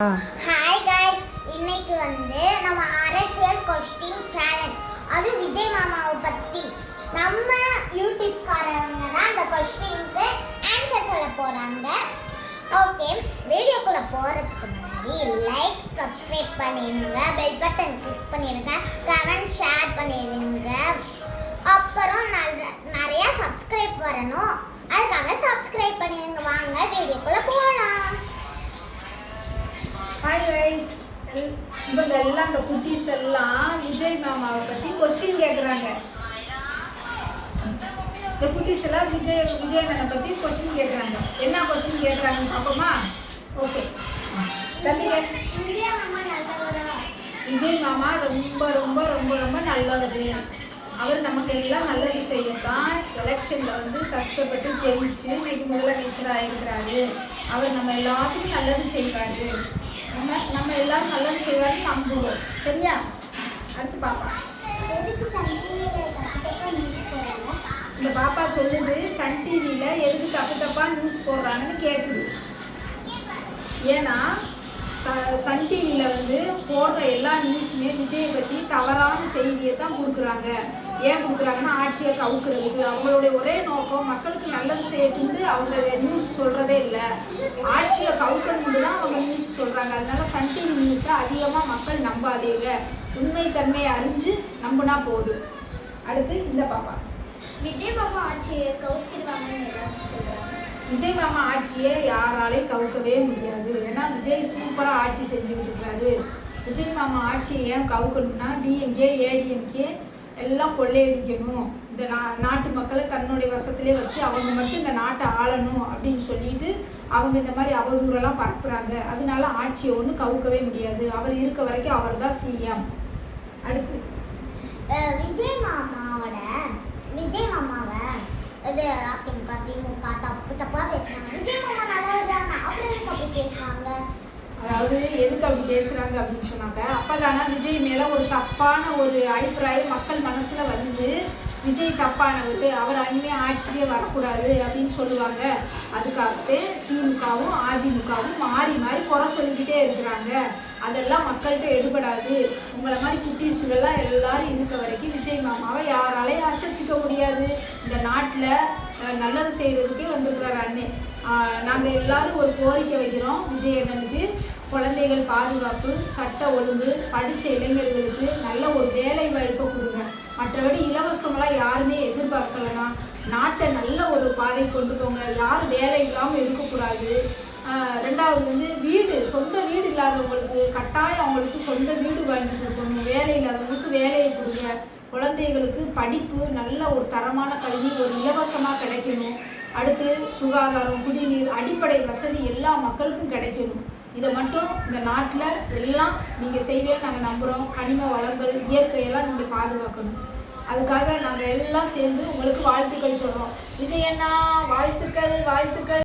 Hi guys, இன்னைக்கு நம்ம அரசியல் கொஸ்டின் சேலஞ்ச். அது விஜய் மாமாவை பத்தி நம்ம யூடியூப் காரங்க தான் அந்த கொஸ்டினுக்கு ஆன்சர் சொல்ல போறாங்க. ஓகே, வீடியோக்குள்ள போறதுக்கு முன்னாடி லைக், சப்ஸ்கிரைப் பண்ணிருங்க, பெல் பட்டன் கிளிக் பண்ணிருங்க, கமெண்ட் ஷேர் பண்ணிருங்க. அப்புறம் நிறைய சப்ஸ்கிரைப் வரணும், அதுக்காக சப்ஸ்கிரைப் பண்ணிருங்க. வாங்க வீடியோக்குள்ள போலாம். ஹாய் கைஸ், இவங்க எல்லாம் அந்த குட்டீஸ் எல்லாம் விஜய் மாமாவை பற்றி கொஸ்டின் கேட்குறாங்க. இந்த குட்டீஸ் எல்லாம் விஜயண்ணனை பற்றி கொஸ்டின் கேட்குறாங்க. என்ன கொஸ்டின் கேட்குறாங்கன்னு பார்ப்போமா? ஓகே, விஜய் மாமா ரொம்ப ரொம்ப ரொம்ப ரொம்ப நல்லவர். அவர் நமக்கு எல்லாம் நல்லது செய்யத்தான் எலெக்ஷனில் கஷ்டப்பட்டு ஜெயிச்சு இன்னைக்கு முதலமைச்சராக இருக்கிறாரு. அவர் நம்ம எல்லாத்துக்கும் நல்லது செய்வார். நம்ம எல்லாரும் நல்லது செய்வார்னு நம்புவோம். சரியா? அடுத்து பாப்பா. இந்த பாப்பா சொல்லுது, சன் டிவியில் எதுக்கு தப்பு தப்பாக நியூஸ் போடுறாங்கன்னு கேட்குது. ஏன்னா சன் டிவியில் போடுற எல்லா நியூஸுமே விஜயை பற்றி தவறான செய்தியை தான் கொடுக்குறாங்க. ஏன் கொடுக்குறாங்கன்னா, ஆட்சியை கவுக்கிறதுக்கு. அவங்களுடைய ஒரே நோக்கம் மக்களுக்கு நல்லது செய்யட்டும்னு அவங்க நியூஸ் சொல்கிறதே இல்லை, ஆட்சியை கவுக்கணும்னு தான் அவங்க நியூஸ் சொல்கிறாங்க. அதனால சன் டிவி நியூஸை அதிகமாக மக்கள் நம்பாதீங்க, உண்மை தன்மையை அறிஞ்சு நம்பினா போதும். அடுத்து இந்த பாப்பா. விஜய் மாமா ஆட்சியை கவுக்கிடுவாங்கன்னு சொல்கிறாங்க. விஜய் மாமா ஆட்சியை யாராலையும் கவுக்கவே முடியாது. ஏன்னா விஜய் சூப்பராக ஆட்சி செஞ்சுக்கிட்டு இருக்காரு. விஜய் மாமா ஆட்சியை ஏன் கவுக்கணும்னா, டிஎம்கே ஏடிஎம்கே எல்லாம் கொள்ளையடிக்கணும், இந்த நாட்டு மக்களை தன்னுடைய வசத்திலே வச்சு அவங்க மட்டும் இந்த நாட்டை ஆளணும் அப்படின்னு சொல்லிட்டு அவங்க இந்த மாதிரி அவதூறெல்லாம் பரப்புகிறாங்க. அதனால ஆட்சியை ஒன்றும் கவுக்கவே முடியாது. அவர் இருக்க வரைக்கும் அவர் தான் சிஎம். அடுத்து விஜய் மாமாவை இது அதிமுக திமுக தப்பு தப்பா பேசுறாங்க. விஜய் மாமா நல்லவர்தாங்க, அப்புறம் எதுக்கு அப்படி பேசுறாங்க? அதாவது எதுக்கு அப்படி பேசுகிறாங்க அப்படின்னு சொன்னாங்க, அப்போதானே விஜய் மேலே ஒரு தப்பான ஒரு அபிப்பிராயம் மக்கள் மனசில் விஜய் தப்பானவர், அவர் இனிமேல் ஆட்சியே வரக்கூடாது அப்படின்னு சொல்லுவாங்க. அதுக்காகவே திமுகவும் அதிமுகவும் மாறி மாறி குறை சொல்லிக்கிட்டே இருக்கிறாங்க. அதெல்லாம் மக்கள்கிட்ட எடுபடாது. உங்களை மாதிரி குட்டீஸுகள்லாம் எல்லாரும் இருக்க வரைக்கும் விஜய் மாமாவை யாராலையும் அசைச்சிக்க முடியாது. இந்த நாட்டில் நல்லது செய்கிறதுக்கே வந்துருக்கிறார் அண்ணே. நாங்கள் எல்லாரும் ஒரு கோரிக்கை வைக்கிறோம் விஜய் அண்ணனுக்கு. குழந்தைகள் பாதுகாப்பு, சட்ட ஒழுங்கு, படித்த இளைஞர்களுக்கு நல்ல ஒரு வேலை வாய்ப்பை கொடுங்க. மற்றபடி இலவசமெல்லாம் யாருமே எதிர்பார்க்கலன்னா நாட்டை நல்ல ஒரு பாதை கொண்டு போங்க. யாரும் வேலை இல்லாமல் இருக்கக்கூடாது. ரெண்டாவது வீடு, சொந்த வீடு இல்லாதவங்களுக்கு கட்டாயம் அவங்களுக்கு சொந்த வீடு வாங்கி கொடுக்கணும். வேலை இல்லாதவங்களுக்கு வேலையை கொடுங்க. குழந்தைகளுக்கு படிப்பு, நல்ல ஒரு தரமான கல்வி ஒரு இலவசமாக கிடைக்கணும். அடுத்து சுகாதாரம், குடிநீர், அடிப்படை வசதி எல்லா மக்களுக்கும் கிடைக்கணும். இதை மட்டும் இந்த நாட்டில் எல்லாம் நீங்கள் செய்வேன்னு நாங்கள் நம்புகிறோம். கனிம வளங்கள், இயற்கையெல்லாம் நீங்கள் பாதுகாக்கணும். அதுக்காக நாங்கள் எல்லாம் சேர்ந்து உங்களுக்கு வாழ்த்துக்கள் சொல்கிறோம். விஜயண்ணா வாழ்த்துக்கள், வாழ்த்துக்கள்.